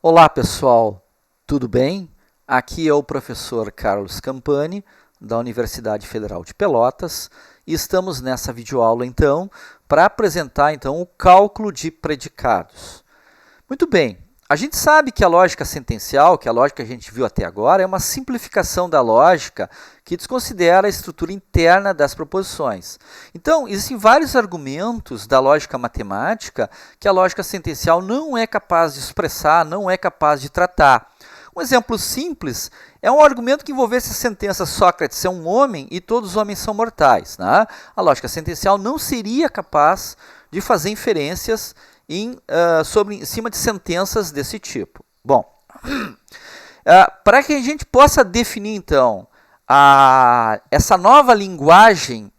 Olá pessoal, tudo bem? Aqui é o professor Carlos Campani, da Universidade Federal de Pelotas, e estamos nessa videoaula então para apresentar então o cálculo de predicados. Muito bem, a gente sabe que a lógica sentencial, que é a lógica que a gente viu até agora, é uma simplificação da lógica que desconsidera a estrutura interna das proposições. Então, existem vários argumentos da lógica matemática que a lógica sentencial não é capaz de expressar, não é capaz de tratar. Um exemplo simples é um argumento que envolvesse a sentença Sócrates é um homem e todos os homens são mortais, né? A lógica sentencial não seria capaz de fazer inferências em cima de sentenças desse tipo. Bom, para que a gente possa definir, então, essa nova linguagem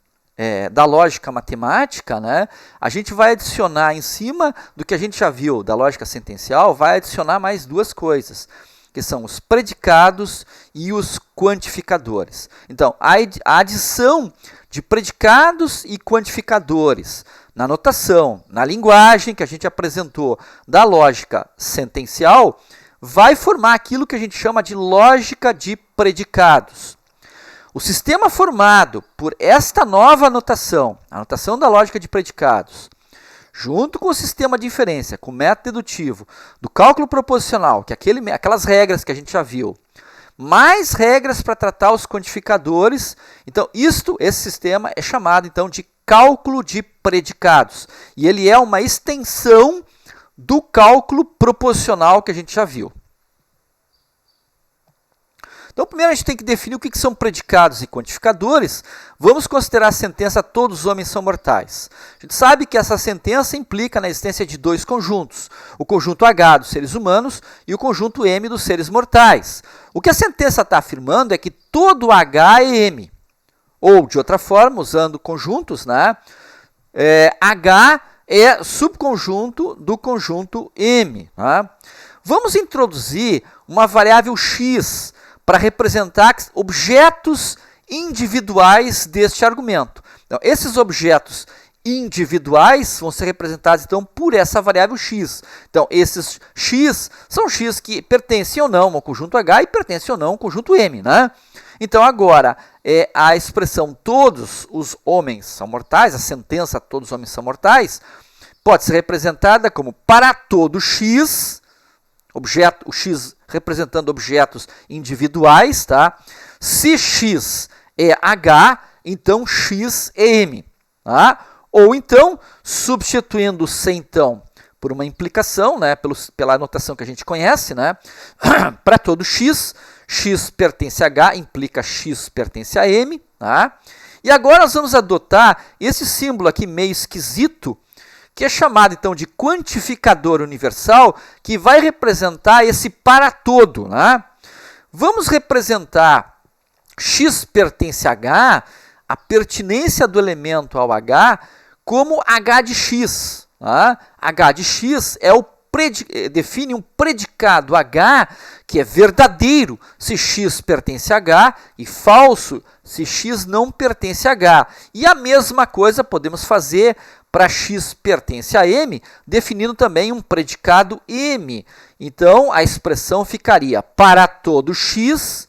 da lógica matemática, né, a gente vai adicionar, em cima do que a gente já viu da lógica sentencial, vai adicionar mais duas coisas, que são os predicados e os quantificadores. Então, a adição de predicados e quantificadores na notação, na linguagem que a gente apresentou da lógica sentencial, vai formar aquilo que a gente chama de lógica de predicados. O sistema formado por esta nova notação, a notação da lógica de predicados, junto com o sistema de inferência, com o método dedutivo, do cálculo proposicional, que é aquelas regras que a gente já viu, mais regras para tratar os quantificadores. Então, esse sistema é chamado então de cálculo de predicados. E ele é uma extensão do cálculo proposicional que a gente já viu. Então, primeiro a gente tem que definir o que são predicados e quantificadores. Vamos considerar a sentença todos os homens são mortais. A gente sabe que essa sentença implica na existência de dois conjuntos, o conjunto H dos seres humanos e o conjunto M dos seres mortais. O que a sentença está afirmando é que todo H é M. Ou, de outra forma, usando conjuntos, né? H é subconjunto do conjunto M. Né? Vamos introduzir uma variável x para representar objetos individuais deste argumento. Então, esses objetos individuais vão ser representados então por essa variável x. Então, esses x são x que pertencem ou não ao conjunto H e pertencem ou não ao conjunto M, né? Então, agora, a expressão todos os homens são mortais, a sentença todos os homens são mortais, pode ser representada como para todo x, o x representando objetos individuais, tá? Se x é H, então x é M. Tá? Ou então, substituindo-se então por uma implicação, né, pela notação que a gente conhece, né, para todo x, x pertence a H, implica x pertence a M. Tá? E agora nós vamos adotar esse símbolo aqui meio esquisito, que é chamado então de quantificador universal, que vai representar esse para todo. Né? Vamos representar x pertence a H, a pertinência do elemento ao H, como H de x. Tá? H de x define um predicado H que é verdadeiro se x pertence a H e falso se x não pertence a H. E a mesma coisa podemos fazer para x pertence a M, definindo também um predicado M. Então, a expressão ficaria para todo x,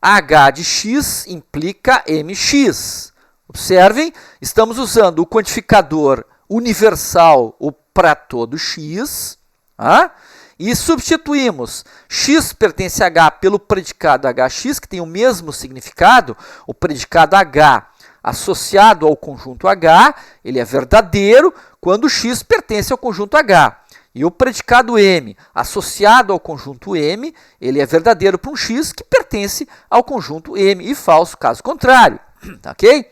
H de x implica mx. Observem, estamos usando o quantificador universal, o para todo x, e substituímos x pertence a H pelo predicado hx, que tem o mesmo significado, o predicado H associado ao conjunto H, ele é verdadeiro quando x pertence ao conjunto H. E o predicado M, associado ao conjunto M, ele é verdadeiro para um x que pertence ao conjunto M, e falso caso contrário. Ok?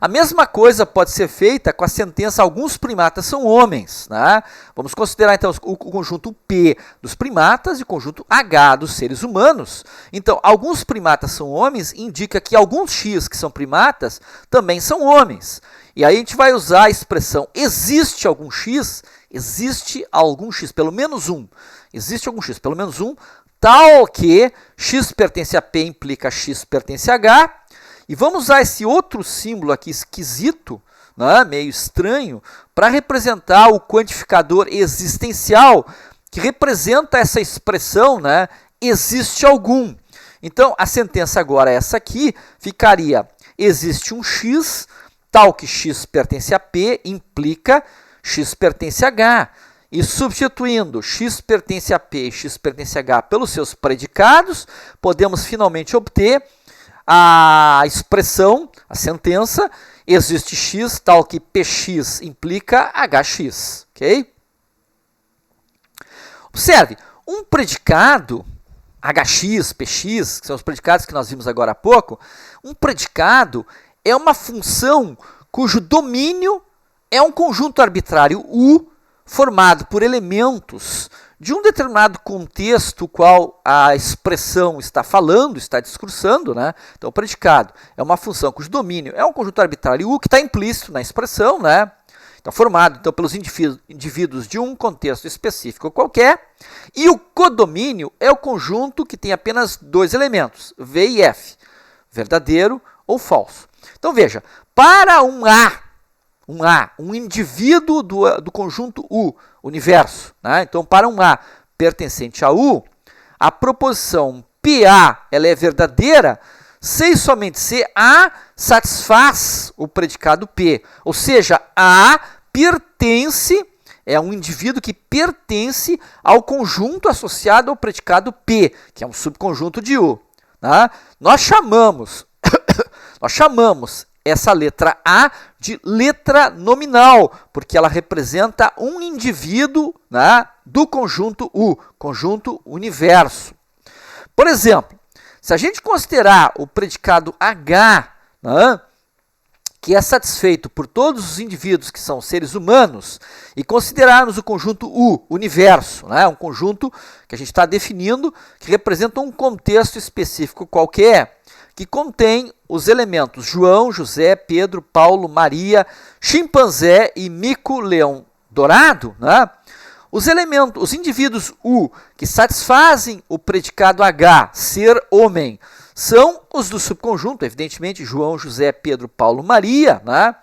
A mesma coisa pode ser feita com a sentença alguns primatas são homens. Né? Vamos considerar então o conjunto P dos primatas e o conjunto H dos seres humanos. Então, alguns primatas são homens indica que alguns x que são primatas também são homens. E aí a gente vai usar a expressão existe algum x, pelo menos um. Existe algum x, pelo menos um, tal que x pertence a P implica x pertence a H. E vamos usar esse outro símbolo aqui esquisito, né, meio estranho, para representar o quantificador existencial, que representa essa expressão, né, existe algum. Então, a sentença agora, essa aqui, ficaria: existe um x, tal que x pertence a P, implica x pertence a H. E substituindo x pertence a P e x pertence a H pelos seus predicados, podemos finalmente obter a expressão, a sentença: existe x, tal que px implica hx. Ok? Observe, um predicado, hx, px, que são os predicados que nós vimos agora há pouco, um predicado é uma função cujo domínio é um conjunto arbitrário U formado por elementos de um determinado contexto qual a expressão está falando, está discursando, né? Então, o predicado é uma função cujo domínio é um conjunto arbitrário U que está implícito na expressão, né? Então, formado então, pelos indivíduos de um contexto específico qualquer, e o codomínio é o conjunto que tem apenas dois elementos, V e F, verdadeiro ou falso. Então, veja, para um indivíduo do conjunto U, universo, né? Então, para um A pertencente a U, a proposição PA ela é verdadeira se e somente se A satisfaz o predicado P. Ou seja, A pertence, é um indivíduo que pertence ao conjunto associado ao predicado P, que é um subconjunto de U. Né? Nós chamamos essa letra A de letra nominal, porque ela representa um indivíduo, né, do conjunto U, conjunto universo. Por exemplo, se a gente considerar o predicado H, né, que é satisfeito por todos os indivíduos que são seres humanos, e considerarmos o conjunto U, universo, né, um conjunto que a gente está definindo, que representa um contexto específico qualquer, que contém os elementos João, José, Pedro, Paulo, Maria, chimpanzé e mico-leão dourado, né? Os indivíduos U que satisfazem o predicado H, ser homem, são os do subconjunto, evidentemente, João, José, Pedro, Paulo, Maria, né?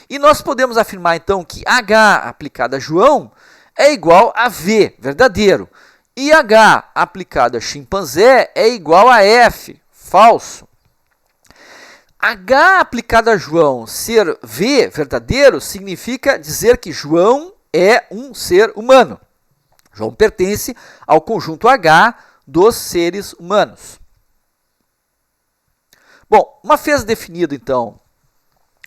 E nós podemos afirmar, então, que H aplicado a João é igual a V, verdadeiro, e H aplicado a chimpanzé é igual a F, falso. H aplicado a João ser V, verdadeiro, significa dizer que João é um ser humano. João pertence ao conjunto H dos seres humanos. Bom, uma vez definido, então,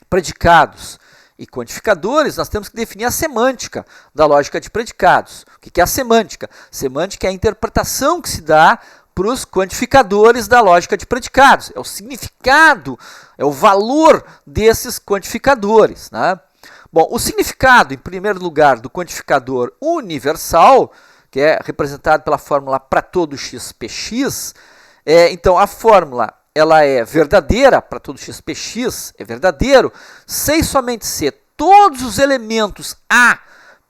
predicados e quantificadores, nós temos que definir a semântica da lógica de predicados. O que é a semântica? Semântica é a interpretação que se dá para os quantificadores da lógica de predicados. É o significado, é o valor desses quantificadores, né? Bom, o significado, em primeiro lugar, do quantificador universal, que é representado pela fórmula para todo x px, então a fórmula ela é verdadeira, para todo x px é verdadeiro, se e somente se todos os elementos A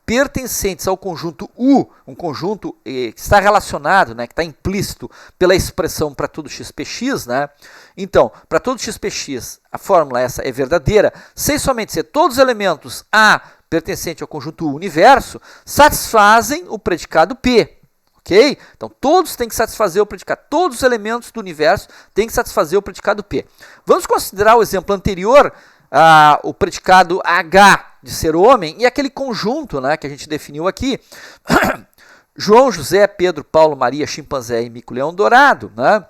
pertencentes ao conjunto U, um conjunto que está relacionado, né, que está implícito pela expressão para todo x px, né? Então, para todo x px, a fórmula essa é verdadeira, se e somente se todos os elementos A pertencentes ao conjunto U universo satisfazem o predicado P. Ok? Então, todos têm que satisfazer o predicado, todos os elementos do universo têm que satisfazer o predicado P. Vamos considerar o exemplo anterior, o predicado H de ser homem, e aquele conjunto, né, que a gente definiu aqui, João, José, Pedro, Paulo, Maria, chimpanzé e mico-leão dourado. Né?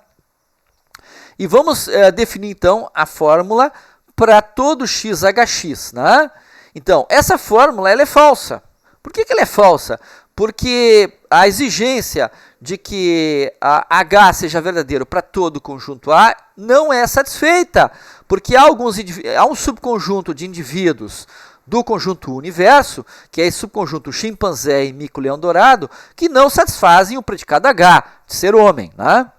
E vamos definir, então, a fórmula para todo x hx. Né? Então, essa fórmula ela é falsa. Por que ela é falsa? Porque a exigência de que a H seja verdadeiro para todo o conjunto A não é satisfeita, porque há um subconjunto de indivíduos do conjunto universo, que é esse subconjunto chimpanzé e mico-leão dourado, que não satisfazem o predicado H, de ser homem. Né?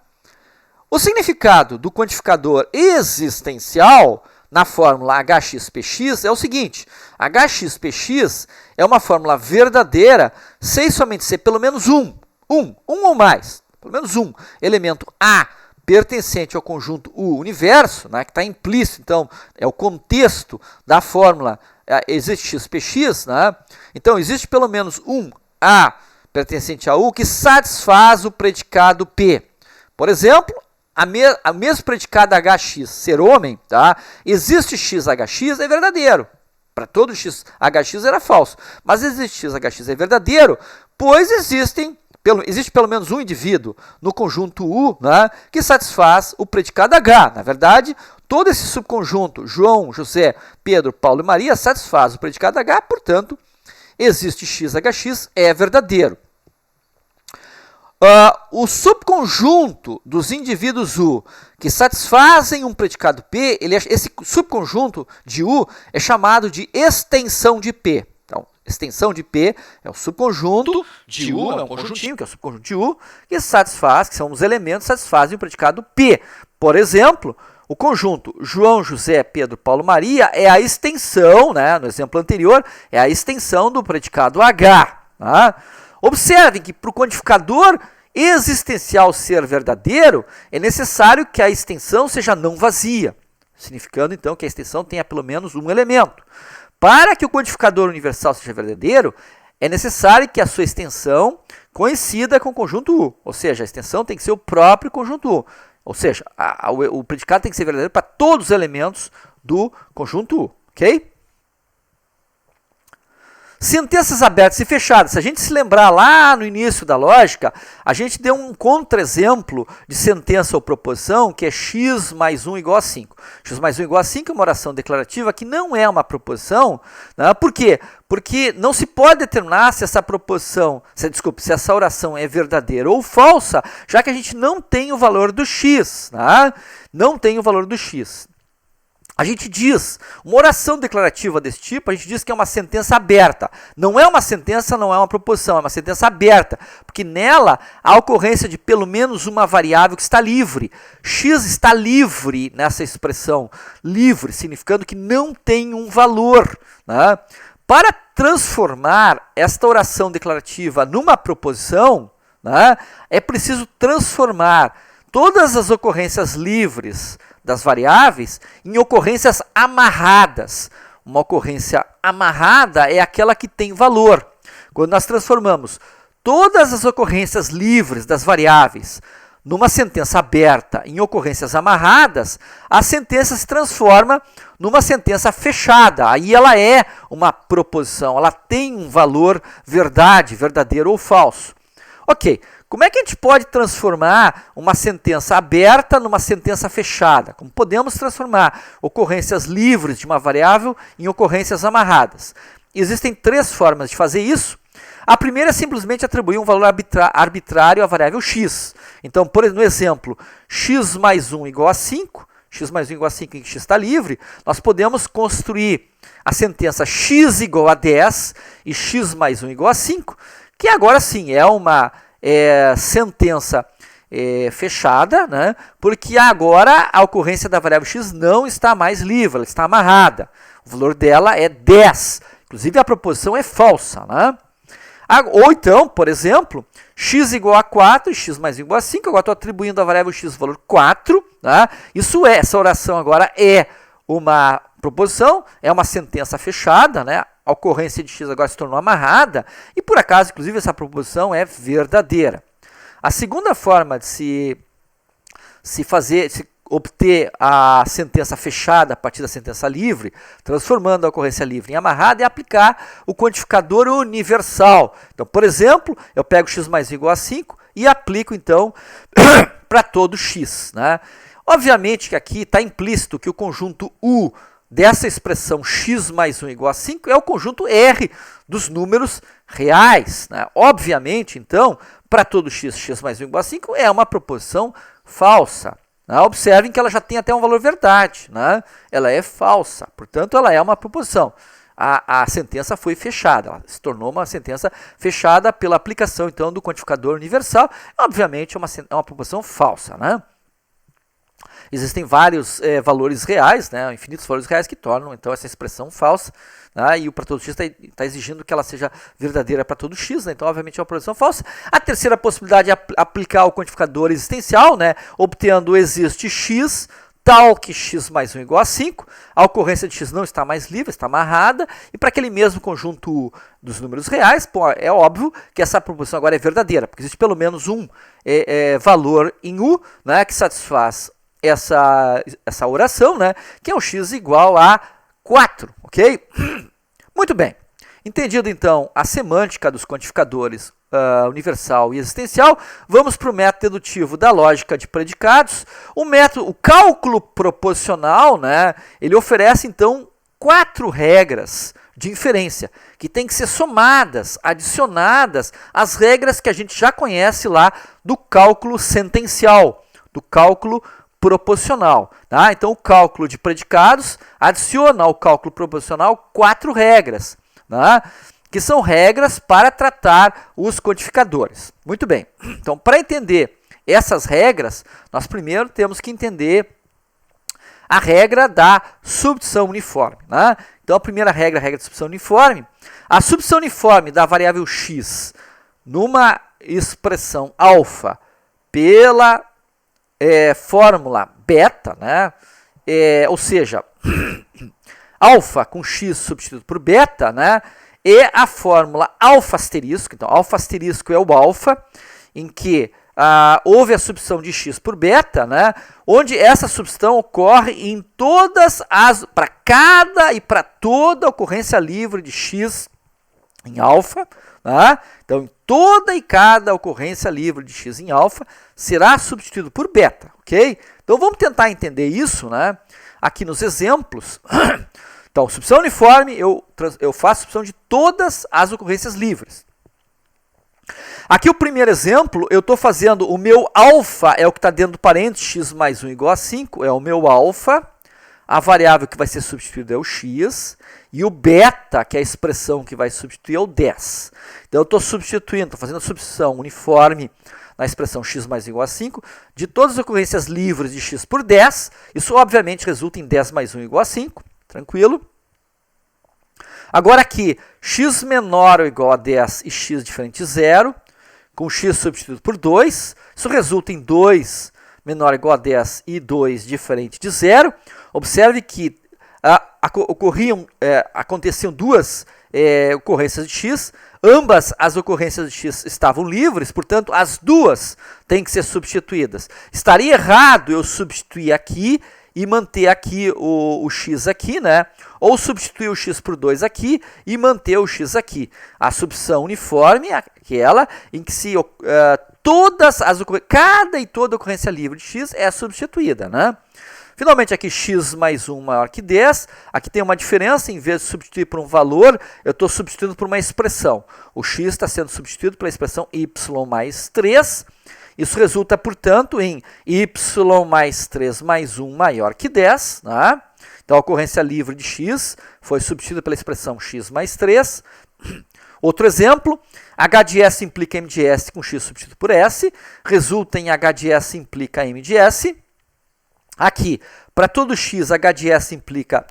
O significado do quantificador existencial na fórmula hx-px é o seguinte: hx-px é uma fórmula verdadeira se e somente se pelo menos um ou mais, pelo menos um elemento A pertencente ao conjunto U universo, né, que está implícito, então é o contexto da fórmula existe x px, né? Então existe pelo menos um A pertencente a U que satisfaz o predicado P. Por exemplo, a mesmo predicado HX ser homem, tá? Existe XHX, é verdadeiro. Para todo XHX era falso. Mas existe XHX é verdadeiro, pois existe pelo menos um indivíduo no conjunto U, né, que satisfaz o predicado H. Na verdade, todo esse subconjunto, João, José, Pedro, Paulo e Maria, satisfaz o predicado H, portanto, existe XHX, é verdadeiro. O subconjunto dos indivíduos U que satisfazem um predicado P, esse subconjunto de U é chamado de extensão de P. Então, extensão de P é o subconjunto de U, é um conjuntinho, que é o subconjunto de U, que satisfaz, que são os elementos que satisfazem o predicado P. Por exemplo, o conjunto João, José, Pedro, Paulo, Maria é a extensão, né, no exemplo anterior, é a extensão do predicado H. Tá? Observem que para o quantificador existencial ser verdadeiro, é necessário que a extensão seja não vazia, significando então que a extensão tenha pelo menos um elemento. Para que o quantificador universal seja verdadeiro, é necessário que a sua extensão coincida com o conjunto U, ou seja, a extensão tem que ser o próprio conjunto U, ou seja, o predicado tem que ser verdadeiro para todos os elementos do conjunto U, ok? Sentenças abertas e fechadas. Se a gente se lembrar lá no início da lógica, a gente deu um contra-exemplo de sentença ou proposição, que é x mais 1 igual a 5. X mais 1 igual a 5 é uma oração declarativa que não é uma proposição. Né? Por quê? Porque não se pode determinar se essa proposição, se essa oração é verdadeira ou falsa, já que a gente não tem o valor do x. Né? Não tem o valor do x. A gente diz, uma oração declarativa desse tipo, a gente diz que é uma sentença aberta. Não é uma sentença, não é uma proposição, é uma sentença aberta, porque nela há a ocorrência de pelo menos uma variável que está livre. X está livre nessa expressão, livre, significando que não tem um valor. Né? Para transformar esta oração declarativa numa proposição, né, é preciso transformar todas as ocorrências livres das variáveis em ocorrências amarradas. Uma ocorrência amarrada é aquela que tem valor. Quando nós transformamos todas as ocorrências livres das variáveis numa sentença aberta em ocorrências amarradas, a sentença se transforma numa sentença fechada. Aí ela é uma proposição, ela tem um valor verdade, verdadeiro ou falso. Ok. Como é que a gente pode transformar uma sentença aberta numa sentença fechada? Como podemos transformar ocorrências livres de uma variável em ocorrências amarradas? Existem três formas de fazer isso. A primeira é simplesmente atribuir um valor arbitrário à variável x. Então, no exemplo, x mais 1 igual a 5, x mais 1 igual a 5 em que x está livre, nós podemos construir a sentença x igual a 10 e x mais 1 igual a 5, que agora sim é uma sentença fechada, né? Porque agora a ocorrência da variável x não está mais livre, ela está amarrada. O valor dela é 10. Inclusive a proposição é falsa. Né? Ou então, por exemplo, x igual a 4 e x mais 1 igual a 5. Agora estou atribuindo à variável x o valor 4. Né? Essa oração agora é uma proposição, é uma sentença fechada, né? A ocorrência de x agora se tornou amarrada e, por acaso, inclusive, essa proposição é verdadeira. A segunda forma de se obter a sentença fechada a partir da sentença livre, transformando a ocorrência livre em amarrada, é aplicar o quantificador universal. Então, por exemplo, eu pego x mais 1 igual a 5 e aplico, então, para todo x. Né? Obviamente que aqui está implícito que o conjunto U dessa expressão x mais 1 igual a 5 é o conjunto R dos números reais. Né? Obviamente, então, para todo x mais 1 igual a 5 é uma proposição falsa. Né? Observem que ela já tem até um valor verdade. Né? Ela é falsa, portanto, ela é uma proposição. A sentença foi fechada, ela se tornou uma sentença fechada pela aplicação, então, do quantificador universal. Obviamente, é uma proposição falsa. Né? Existem vários valores reais, né, infinitos valores reais que tornam então essa expressão falsa, né, e o para todo x está exigindo que ela seja verdadeira para todo x, né, então obviamente é uma proposição falsa. A terceira possibilidade é aplicar o quantificador existencial, né, obtendo existe x tal que x mais 1 igual a 5, a ocorrência de x não está mais livre, está amarrada, e para aquele mesmo conjunto dos números reais, pô, é óbvio que essa proposição agora é verdadeira, porque existe pelo menos um valor em u, né, que satisfaz essa oração, né, que é o x igual a 4, ok? Muito bem. Entendido, então, a semântica dos quantificadores universal e existencial, vamos para o método dedutivo da lógica de predicados. O cálculo proposicional, né, ele oferece, então, 4 regras de inferência, que têm que ser somadas, adicionadas às regras que a gente já conhece lá do cálculo sentencial, do cálculo proposicional. Tá? Então, o cálculo de predicados adiciona ao cálculo proposicional 4 regras, tá? Que são regras para tratar os quantificadores. Muito bem. Então, para entender essas regras, nós primeiro temos que entender a regra da subdição uniforme. Né? Então, a primeira regra, a regra de subdição uniforme. A subdição uniforme da variável x numa expressão alfa pela fórmula beta, né? Ou seja, alfa com x substituído por beta, né? E a fórmula alfa asterisco, então alfa asterisco é o alfa, em que houve a substituição de x por beta, né? Onde essa substituição ocorre em todas para cada e para toda ocorrência livre de x em alfa, né? Então, em toda e cada ocorrência livre de x em alfa será substituído por beta, ok? Então, vamos tentar entender isso, né? Aqui nos exemplos. Então, substituição uniforme, eu faço substituição de todas as ocorrências livres. Aqui o primeiro exemplo, eu estou fazendo o meu alfa, é o que está dentro do parênteses, x mais 1 igual a 5, é o meu alfa. A variável que vai ser substituída é o x, e o beta, que é a expressão que vai substituir, é o 10. Então, eu estou substituindo, estou fazendo a substituição uniforme na expressão x mais 1 igual a 5, de todas as ocorrências livres de x por 10, isso obviamente resulta em 10 mais 1 igual a 5, tranquilo? Agora aqui, x menor ou igual a 10 e x diferente de 0, com x substituído por 2, isso resulta em 2 menor ou igual a 10 e 2 diferente de 0. Observe que aconteciam duas ocorrências de x, ambas as ocorrências de x estavam livres, portanto, as duas têm que ser substituídas. Estaria errado eu substituir aqui e manter aqui o x aqui, né? Ou substituir o x por 2 aqui e manter o x aqui. A substituição uniforme é aquela em que cada e toda ocorrência livre de x é substituída, né? Finalmente, aqui x mais 1 maior que 10. Aqui tem uma diferença, em vez de substituir por um valor, eu estou substituindo por uma expressão. O x está sendo substituído pela expressão y mais 3. Isso resulta, portanto, em y mais 3 mais 1 maior que 10. Né? Então, a ocorrência livre de x foi substituída pela expressão x mais 3. Outro exemplo, h de s implica m de s com x substituído por s. Resulta em h de s implica m de s. Aqui, para todo x, h de s implica,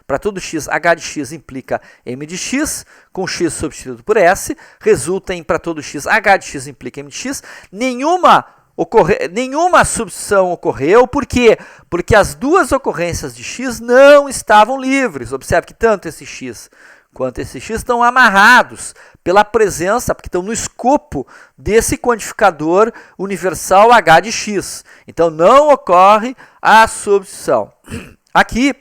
para todo x, h de x implica m de x, com x substituído por s, resulta em, para todo x, h de x implica m de x. Nenhuma substituição ocorreu, por quê? Porque as duas ocorrências de x não estavam livres. Observe que tanto esse x quanto esse x estão amarrados pela presença, porque estão no escopo desse quantificador universal h de x. Então, não ocorre a substituição. Aqui,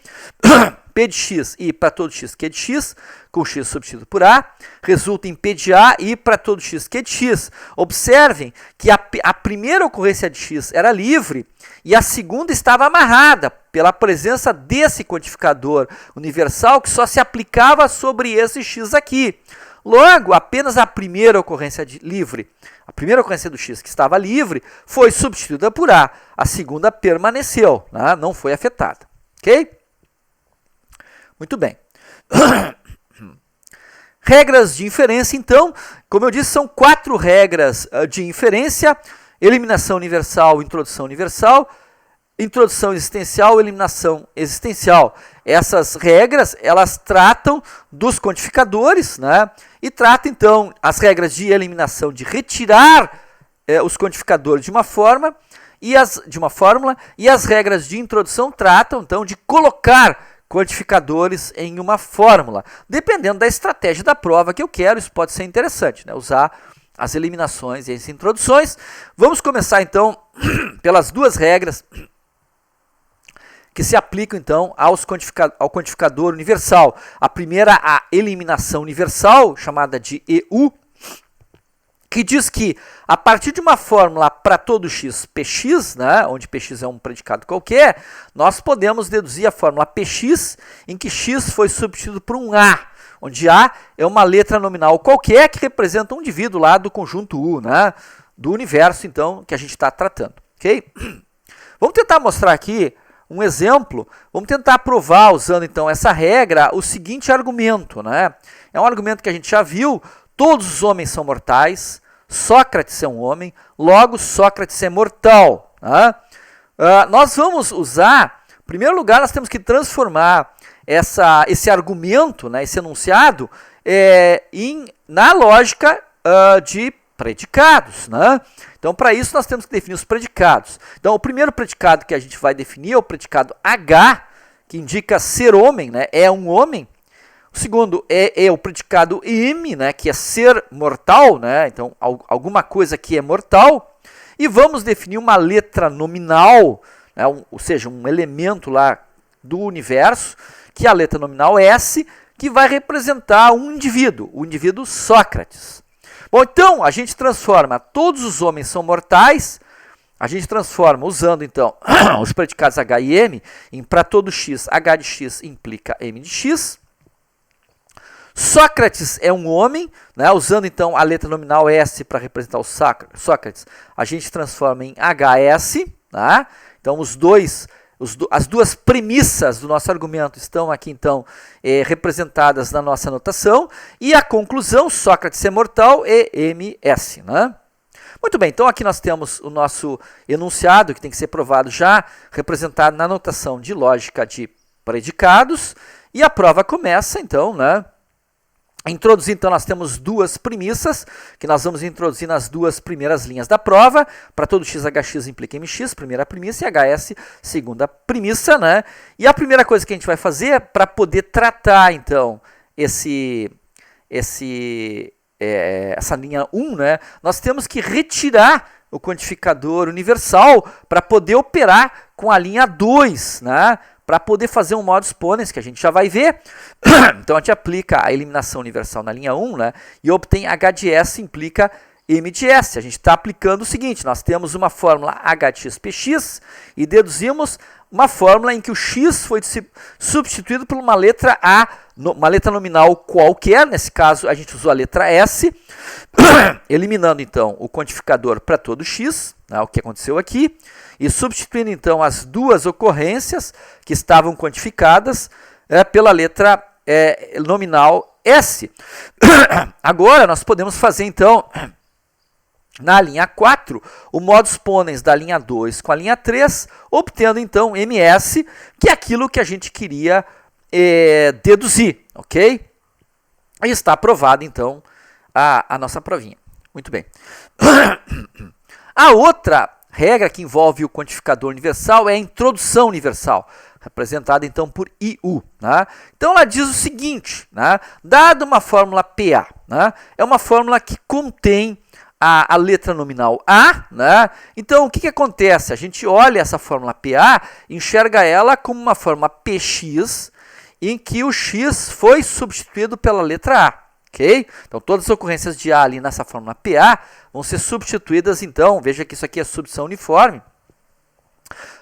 p de x e para todo x q de x, com x substituído por a, resulta em p de a e para todo x q de x. Observem que a primeira ocorrência de x era livre e a segunda estava amarrada pela presença desse quantificador universal que só se aplicava sobre esse x aqui. Logo, apenas a primeira ocorrência livre, a primeira ocorrência do x que estava livre, foi substituída por a. A segunda permaneceu, né? Não foi afetada. Ok? Muito bem. Regras de inferência, então, como eu disse, são 4 regras de inferência: eliminação universal, introdução existencial, eliminação existencial. Essas regras, elas tratam dos quantificadores, né? E tratam, então, as regras de eliminação, de retirar os quantificadores de uma forma, de uma fórmula, e as regras de introdução tratam, então, de colocar quantificadores em uma fórmula. Dependendo da estratégia da prova que eu quero, isso pode ser interessante, né? Usar as eliminações e as introduções. Vamos começar, então, pelas duas regras que se aplicam, então, ao quantificador universal. A primeira, a eliminação universal, chamada de EU, que diz que, a partir de uma fórmula para todo x px, né, onde px é um predicado qualquer, nós podemos deduzir a fórmula px, em que x foi substituído por um a, onde a é uma letra nominal qualquer que representa um indivíduo lá do conjunto U, né, do universo, então, que a gente está tratando. Ok? Vamos tentar mostrar aqui um exemplo. Vamos tentar provar, usando então essa regra, o seguinte argumento, né? É um argumento que a gente já viu: todos os homens são mortais, Sócrates é um homem, logo Sócrates é mortal. Né? Nós vamos usar, em primeiro lugar, nós temos que transformar esse argumento, né, esse enunciado, na lógica de predicados. Né? Então, para isso, nós temos que definir os predicados. Então, o primeiro predicado que a gente vai definir é o predicado H, que indica ser homem, né, é um homem. O segundo é o predicado M, né, que é ser mortal, né, então alguma coisa que é mortal. E vamos definir uma letra nominal, né, ou seja, um elemento lá do universo, que é a letra nominal S, que vai representar um indivíduo, o indivíduo Sócrates. Bom, então, a gente transforma todos os homens são mortais, a gente transforma usando, então, os predicados H e M, em para todo x, H de x implica M de x. Sócrates é um homem, né, usando, então, a letra nominal S para representar o Sócrates, a gente transforma em HS. Tá? Então, as duas premissas do nosso argumento estão aqui, então, representadas na nossa anotação. E a conclusão, Sócrates é mortal, é MS. Né? Muito bem, então aqui nós temos o nosso enunciado, que tem que ser provado já, representado na notação de lógica de predicados. E a prova começa, então, né? Introduzir, então, nós temos duas premissas, que nós vamos introduzir nas duas primeiras linhas da prova. Para todo x, hx implica mx, primeira premissa, e hs, segunda premissa. Né? E a primeira coisa que a gente vai fazer é para poder tratar, então, essa linha 1, né? Nós temos que retirar o quantificador universal para poder operar com a linha 2, né? Para poder fazer um modus ponens, que a gente já vai ver. Então, a gente aplica a eliminação universal na linha 1, né, e obtém H de S implica M de S. A gente está aplicando o seguinte: nós temos uma fórmula H de x px e deduzimos uma fórmula em que o x foi substituído por uma letra A, uma letra nominal qualquer. Nesse caso, a gente usou a letra S, eliminando, então, o quantificador para todo x, né, o que aconteceu aqui, e substituindo, então, as duas ocorrências que estavam quantificadas pela letra nominal S. Agora, nós podemos fazer, então, na linha 4, o modus ponens da linha 2 com a linha 3, obtendo, então, MS, que é aquilo que a gente queria deduzir, ok? E está aprovado, então, a nossa provinha. Muito bem. A outra regra que envolve o quantificador universal é a introdução universal, representada, então, por IU. Né? Então, ela diz o seguinte, né? Dada uma fórmula PA, né? É uma fórmula que contém a letra nominal A, né? Então, o que acontece? A gente olha essa fórmula PA, enxerga ela como uma fórmula PX, em que o X foi substituído pela letra A. Okay? Então, todas as ocorrências de A ali nessa fórmula PA vão ser substituídas, então, veja que isso aqui é substituição uniforme.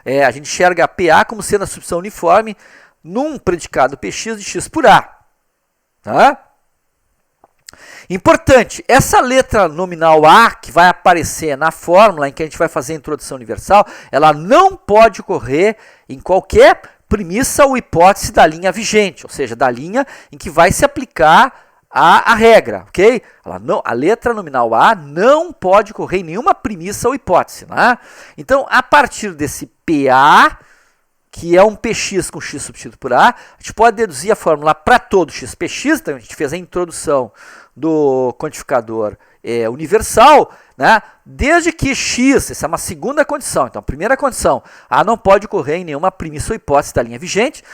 A gente enxerga a PA como sendo a substituição uniforme num predicado PX de x por A. Tá? Importante, essa letra nominal A, que vai aparecer na fórmula em que a gente vai fazer a introdução universal, ela não pode ocorrer em qualquer premissa ou hipótese da linha vigente, ou seja, da linha em que vai se aplicar a regra, ok? A letra nominal A não pode ocorrer em nenhuma premissa ou hipótese. Né? Então, a partir desse PA, que é um px com x substituído por a, a gente pode deduzir a fórmula para todo x px, então a gente fez a introdução do quantificador universal, né? Desde que x, essa é uma segunda condição, então a primeira condição, a não pode ocorrer em nenhuma premissa ou hipótese da linha vigente.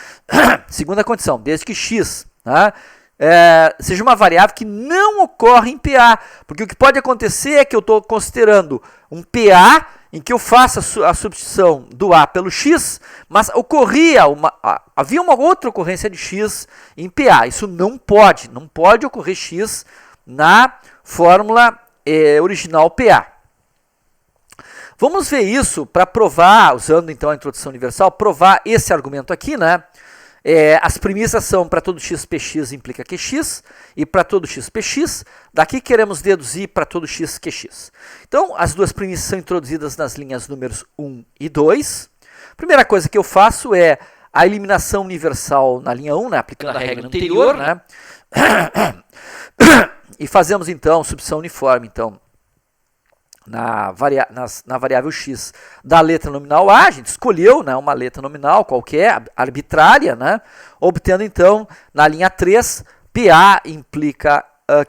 Segunda condição, desde que x, né, seja uma variável que não ocorre em PA, porque o que pode acontecer é que eu estou considerando um PA em que eu faço a substituição do A pelo X, mas havia uma outra ocorrência de X em PA. Isso não pode ocorrer X na fórmula original PA. Vamos ver isso para provar, usando então a introdução universal, provar esse argumento aqui, né? As premissas são para todo x px implica qx e para todo x px, daqui queremos deduzir para todo x qx. Então, as duas premissas são introduzidas nas linhas números 1 e 2. Primeira coisa que eu faço é a eliminação universal na linha 1, né, aplicando a regra anterior, né? E fazemos então substituição uniforme, então, na variável x da letra nominal A, a gente escolheu, né, uma letra nominal qualquer, arbitrária, né, obtendo então na linha 3, PA implica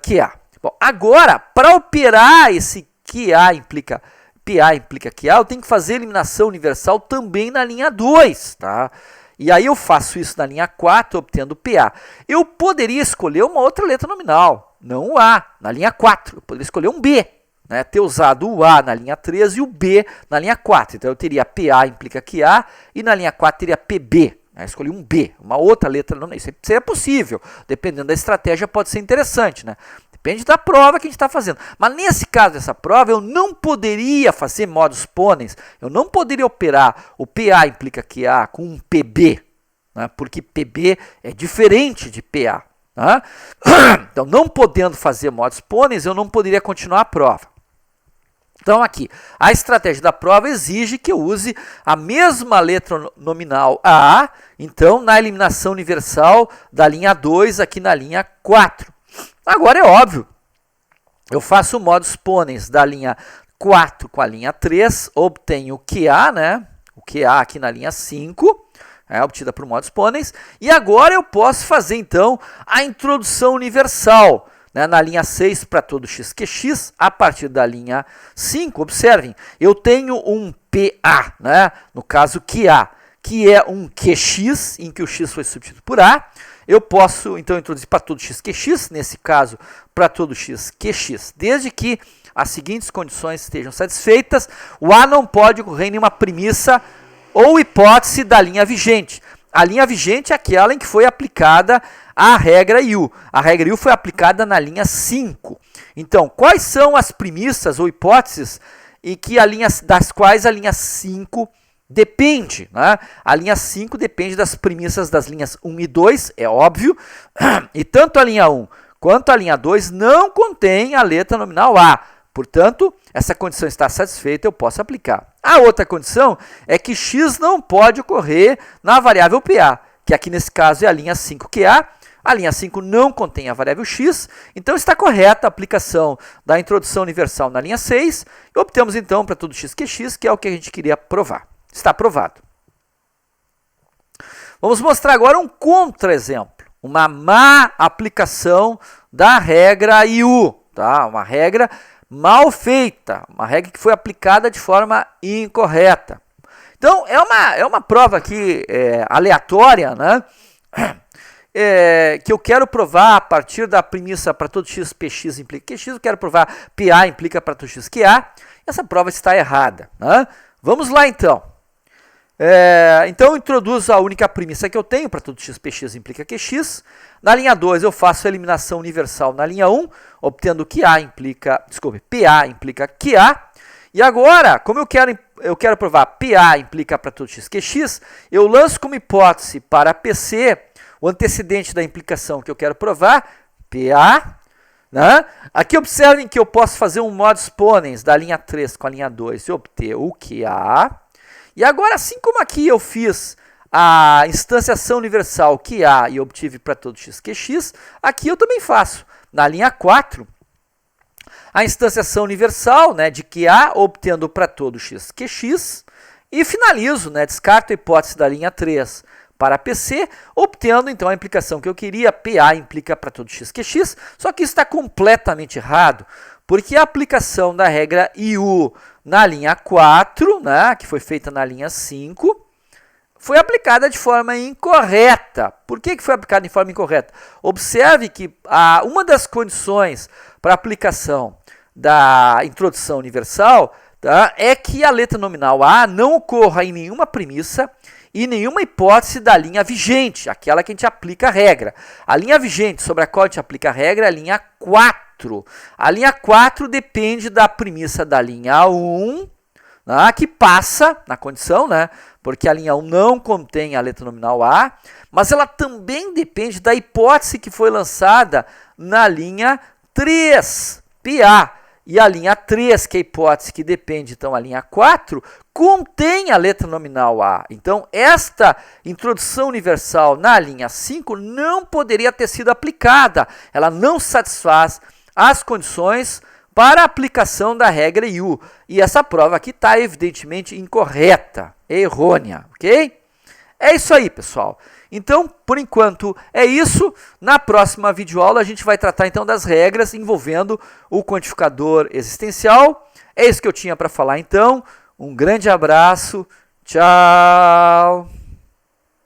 QA. Bom, agora, para operar esse QA implica QA, eu tenho que fazer a eliminação universal também na linha 2, tá? E aí eu faço isso na linha 4, obtendo PA. Eu poderia escolher uma outra letra nominal, não o A, na linha 4, eu poderia escolher um B. Né, ter usado o A na linha 3 e o B na linha 4. Então eu teria PA implica QA e na linha 4 teria PB. Né, escolhi um B, uma outra letra. Não, isso seria possível. Dependendo da estratégia pode ser interessante. Né? Depende da prova que a gente está fazendo. Mas nesse caso dessa prova eu não poderia fazer modus ponens. Eu não poderia operar o PA implica QA com um PB. Né, porque PB é diferente de PA. Né? Então não podendo fazer modus ponens eu não poderia continuar a prova. Então aqui, a estratégia da prova exige que eu use a mesma letra nominal A, então na eliminação universal da linha 2 aqui na linha 4. Agora é óbvio, eu faço o modus ponens da linha 4 com a linha 3, obtenho o QA, né? O QA aqui na linha 5, obtida por modus ponens, e agora eu posso fazer então a introdução universal, né, na linha 6 para todo x qx, a partir da linha 5, observem, eu tenho um PA, né, no caso QA, que é um qx, em que o x foi substituído por A. Eu posso, então, introduzir para todo x qx, nesse caso, para todo x qx, desde que as seguintes condições estejam satisfeitas. O A não pode ocorrer em nenhuma premissa ou hipótese da linha vigente. A linha vigente é aquela em que foi aplicada a regra U. A regra U foi aplicada na linha 5. Então, quais são as premissas ou hipóteses em que das quais a linha 5 depende? Né? A linha 5 depende das premissas das linhas 1 e 2, é óbvio. E tanto a linha 1 quanto a linha 2 não contém a letra nominal A. Portanto, essa condição está satisfeita, eu posso aplicar. A outra condição é que x não pode ocorrer na variável PA, que aqui nesse caso é a linha 5QA. A linha 5 não contém a variável x, então está correta a aplicação da introdução universal na linha 6, e obtemos então para todo x qx, que é o que a gente queria provar. Está aprovado. Vamos mostrar agora um contra-exemplo, uma má aplicação da regra U, tá? Uma regra mal feita, uma regra que foi aplicada de forma incorreta. Então, é uma prova aqui aleatória, né? Que eu quero provar a partir da premissa para todo x px implica qx, eu quero provar PA implica para todo x QA. Essa prova está errada. Né? Vamos lá então. Então eu introduzo a única premissa que eu tenho para todo x px implica qx. Na linha 2 eu faço a eliminação universal na linha 1, obtendo PA implica QA. E agora, como eu quero provar PA implica para todo x qx, eu lanço como hipótese para PC o antecedente da implicação que eu quero provar, PA. Né? Aqui observem que eu posso fazer um modus ponens da linha 3 com a linha 2 e obter o QA. E agora, assim como aqui eu fiz a instanciação universal QA e obtive para todo x qx, aqui eu também faço. Na linha 4, a instanciação universal, né, de QA, obtendo para todo x qx. E finalizo, né, descarto a hipótese da linha 3 para PC, obtendo então a implicação que eu queria. PA implica para todo x que é x, só que isso está completamente errado, porque a aplicação da regra IU na linha 4, né, que foi feita na linha 5, foi aplicada de forma incorreta. Por que foi aplicada de forma incorreta? Observe que uma das condições para a aplicação da introdução universal, tá, é que a letra nominal A não ocorra em nenhuma premissa e nenhuma hipótese da linha vigente, aquela que a gente aplica a regra. A linha vigente sobre a qual a gente aplica a regra é a linha 4. A linha 4 depende da premissa da linha 1, né, que passa na condição, né, porque a linha 1 não contém a letra nominal A, mas ela também depende da hipótese que foi lançada na linha 3, PA. E a linha 3, que é a hipótese que depende, então, a linha 4, contém a letra nominal A. Então, esta introdução universal na linha 5 não poderia ter sido aplicada. Ela não satisfaz as condições para a aplicação da regra IU. E essa prova aqui está evidentemente incorreta, errônea, ok? É isso aí, pessoal. Então, por enquanto, é isso. Na próxima videoaula, a gente vai tratar então das regras envolvendo o quantificador existencial. É isso que eu tinha para falar então. Um grande abraço. Tchau!